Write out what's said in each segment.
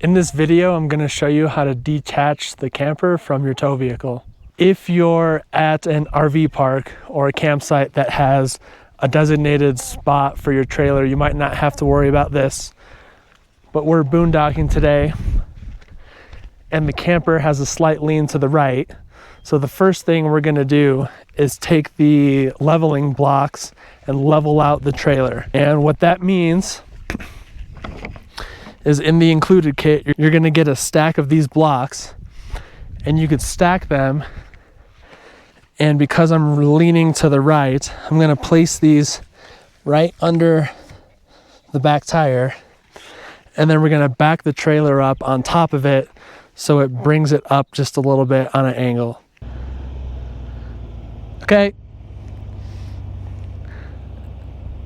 In this video, I'm going to show you how to detach the camper from your tow vehicle. If you're at an RV park or a campsite that has a designated spot for your trailer, you might not have to worry about this. But we're boondocking today, and the camper has a slight lean to the right. So the first thing we're going to do is take the leveling blocks and level out the trailer. And what that means is in the included kit, you're going to get a stack of these blocks, and you could stack them. And because I'm leaning to the right, I'm going to place these right under the back tire, and then we're going to back the trailer up on top of it so it brings it up just a little bit on an angle. Okay.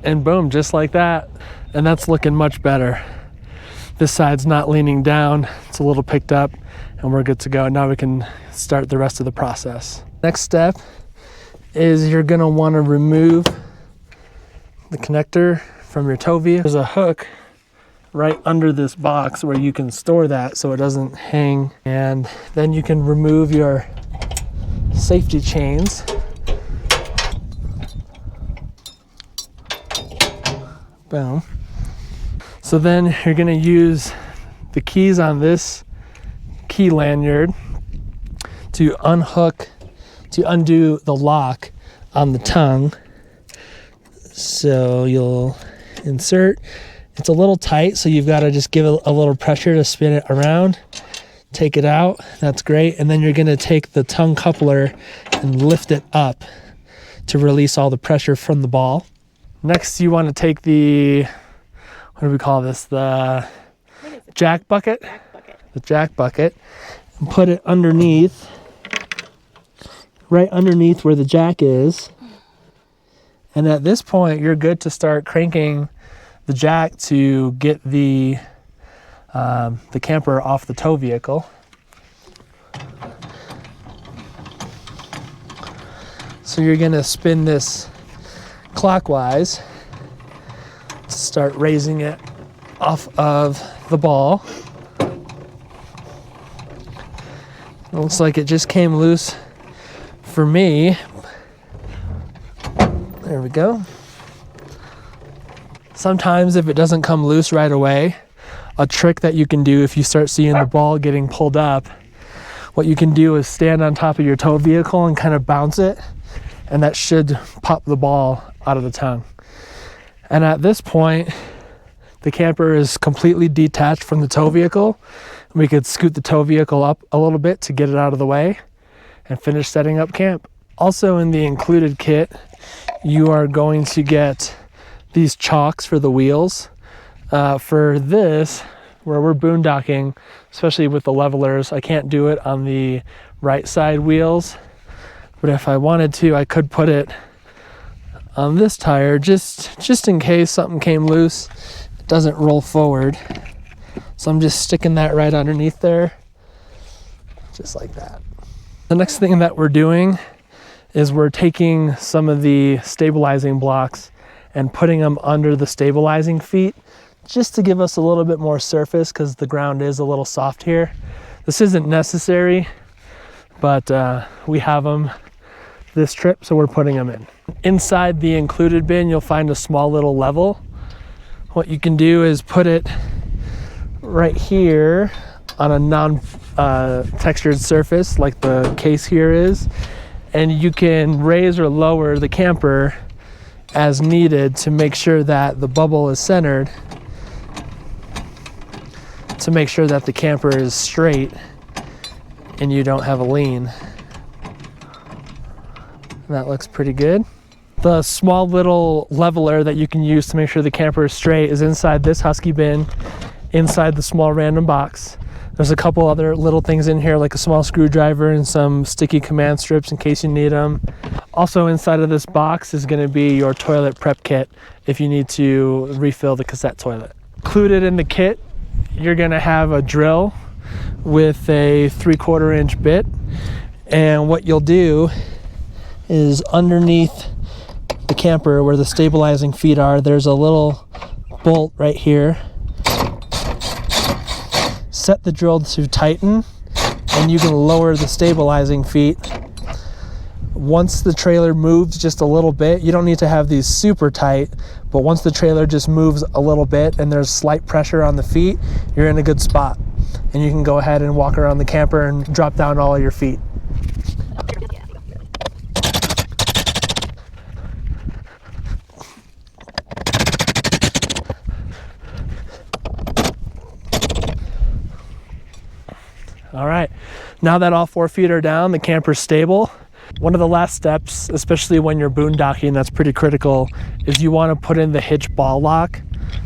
And boom, just like that. And that's looking much better. This side's not leaning down, it's a little picked up, and we're good to go. Now we can start the rest of the process. Next step is you're gonna wanna remove the connector from your tow vehicle. There's a hook right under this box where you can store that so it doesn't hang. And then you can remove your safety chains. Boom. So then you're going to use the keys on this key lanyard to undo the lock on the tongue. So you'll insert. It's a little tight, so you've got to just give it a little pressure to spin it around. Take it out. That's great. And then you're going to take the tongue coupler and lift it up to release all the pressure from the ball. Next, you want to take the, what do we call this? The jack bucket? The jack bucket, and put it underneath, right underneath where the jack is. And at this point, you're good to start cranking the jack to get the camper off the tow vehicle. So you're going to spin this clockwise to start raising it off of the ball. It looks like it just came loose for me. There we go. Sometimes if it doesn't come loose right away, a trick that you can do if you start seeing the ball getting pulled up, what you can do is stand on top of your tow vehicle and kind of bounce it, and that should pop the ball out of the tongue. And at this point, the camper is completely detached from the tow vehicle. We could scoot the tow vehicle up a little bit to get it out of the way and finish setting up camp. Also in the included kit, you are going to get these chocks for the wheels. For this, where we're boondocking, especially with the levelers, I can't do it on the right side wheels. But if I wanted to, I could put it on this tire just in case something came loose. It doesn't roll forward. So I'm just sticking that right underneath there, just like that. The next thing that we're doing is we're taking some of the stabilizing blocks and putting them under the stabilizing feet just to give us a little bit more surface because the ground is a little soft here. This isn't necessary, but we have them this trip, so we're putting them in. Inside the included bin, you'll find a small little level. What you can do is put it right here on a non-textured surface like the case here is, and you can raise or lower the camper as needed to make sure that the bubble is centered, to make sure that the camper is straight and you don't have a lean. That looks pretty good. The small little leveler that you can use to make sure the camper is straight is inside this Husky bin, inside the small random box. There's a couple other little things in here like a small screwdriver and some sticky command strips in case you need them. Also inside of this box is going to be your toilet prep kit if you need to refill the cassette toilet. Included in the kit, you're going to have a drill with a 3/4 inch bit, and what you'll do is underneath the camper where the stabilizing feet are, there's a little bolt right here. set the drill to tighten, and you can lower the stabilizing feet. Once the trailer moves just a little bit, you don't need to have these super tight, but once the trailer just moves a little bit and there's slight pressure on the feet, you're in a good spot. And you can go ahead and walk around the camper and drop down all of your feet. All right, now that all 4 feet are down, the camper's stable. One of the last steps, especially when you're boondocking, that's pretty critical, is you want to put in the hitch ball lock.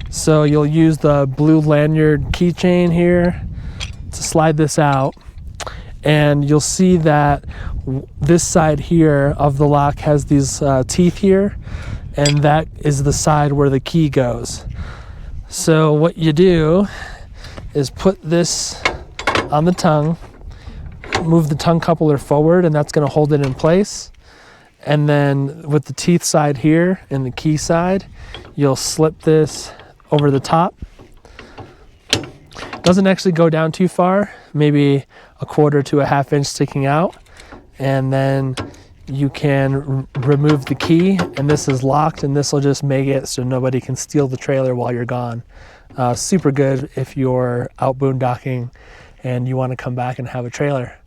So you'll use the blue lanyard keychain here to slide this out, and you'll see that this side here of the lock has these teeth here, and that is the side where the key goes. So what you do is put this on the tongue, move the tongue coupler forward, and that's going to hold it in place. And then with the teeth side here and the key side, you'll slip this over the top. Doesn't actually go down too far, maybe 1/4 to 1/2 inch sticking out. And then you can remove the key, and this is locked, and this will just make it so nobody can steal the trailer while you're gone. Super good if you're out boondocking and you want to come back and have a trailer.